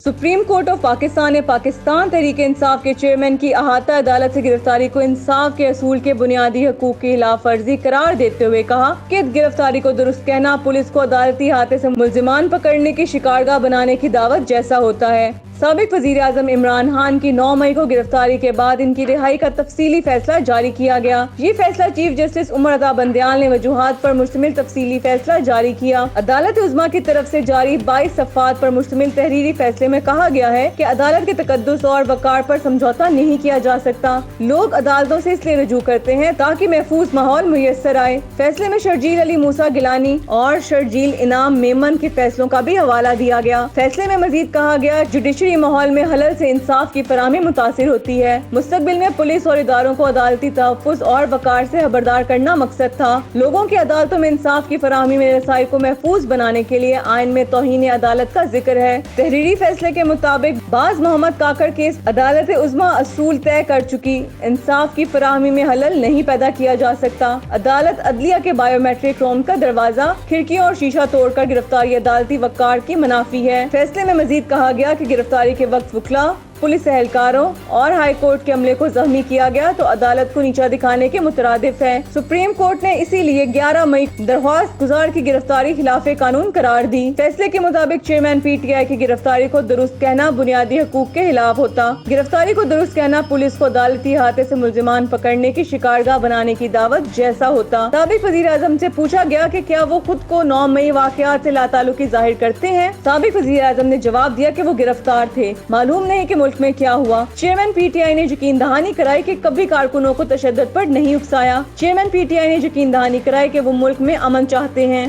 Supreme court of Pakistan ने पाकिस्तान तहरीक इंसाफ के chairman की अहाता अदालत से गिरफ्तारी को इंसाफ के असूल के बुनियादी हकूक की खिलाफ वर्जी करार देते हुए कहा कि गिरफ्तारी को दुरुस्त कहना पुलिस को अदालती अहाते से मुल्जिमान पकड़ने की शिकारगाह बनाने की दावत जैसा होता है। साबिक वजीर आजम इमरान खान की 9 मई को गिरफ्तारी के बाद इनकी रिहाई का तफसीली फैसला जारी किया गया। ये फैसला चीफ जस्टिस उमर रज़ा बंदयाल ने वजूहात पर मुश्तमिल तफसीली फैसला जारी किया। अदालत उज़्मा की तरफ से जारी 22 सफ़ात पर मुश्तमिल तहरीरी फैसले में कहा गया है कि अदालत के तकद्दुस और वक़ार पर समझौता नहीं किया जा सकता। लोग अदालतों से इसलिए रुजू करते हैं ताकि महफूज माहौल मुयस्सर आए। फैसले में शर्जील अली मूसा गिलानी और शर्जील इनाम मेमन के फैसलों का भी हवाला दिया गया। फैसले में मजीद कहा गया, जुडिशरी माहौल में हलल से इंसाफ की फराहमी मुतासिर होती है। मुस्तकबिल में पुलिस और इदारों को अदालती तहफ़्फ़ुज़ और वक़ार से खबरदार करना मकसद था। लोगों की अदालतों में इंसाफ की फराहमी में रसाई को महफूज बनाने के लिए आइन में तौहीन अदालत का जिक्र है। तहरीरी फैसले के मुताबिक बाज मोहम्मद काकड़ केस अदालत उज़्मा असूल तय कर चुकी, इंसाफ की फराहमी में हलल नहीं पैदा किया जा सकता। अदालत अदलिया के बायोमेट्रिक रोम का दरवाजा, खिड़कियों और शीशा तोड़कर गिरफ्तारी अदालती वक़ार की मुनाफी है। फैसले में मजीद कहा गया कि गिरफ्तारी के वक्त वकला, पुलिस एहलकारों और हाई कोर्ट के अमले को जख्मी किया गया तो अदालत को नीचा दिखाने के मुतरादिफ है। सुप्रीम कोर्ट ने इसीलिए 11 मई दरख्वास्त गुजार की गिरफ्तारी खिलाफे कानून करार दी। फैसले के मुताबिक चेयरमैन PTI की गिरफ्तारी को दुरुस्त कहना बुनियादी हकूक के खिलाफ होता। गिरफ्तारी को दुरुस्त कहना पुलिस को अदालती अहाते से मुल्जिमान पकड़ने की शिकारगाह बनाने की दावत जैसा होता। साबिक वजीर आजम से पूछा गया कि क्या वो खुद को 9 मई वाकयात से लाताल्लुकी जाहिर करते हैं। साबिक वजीर आजम ने जवाब दिया कि वो गिरफ्तार थे, मालूम नहीं कि मुल्क में क्या हुआ। चेयरमैन PTI ने यकीन दहानी कराई कि कभी कारकुनों को तशद्दुद पर नहीं उकसाया। चेयरमैन PTI ने यकीन दहानी कराई कि वो मुल्क में अमन चाहते हैं।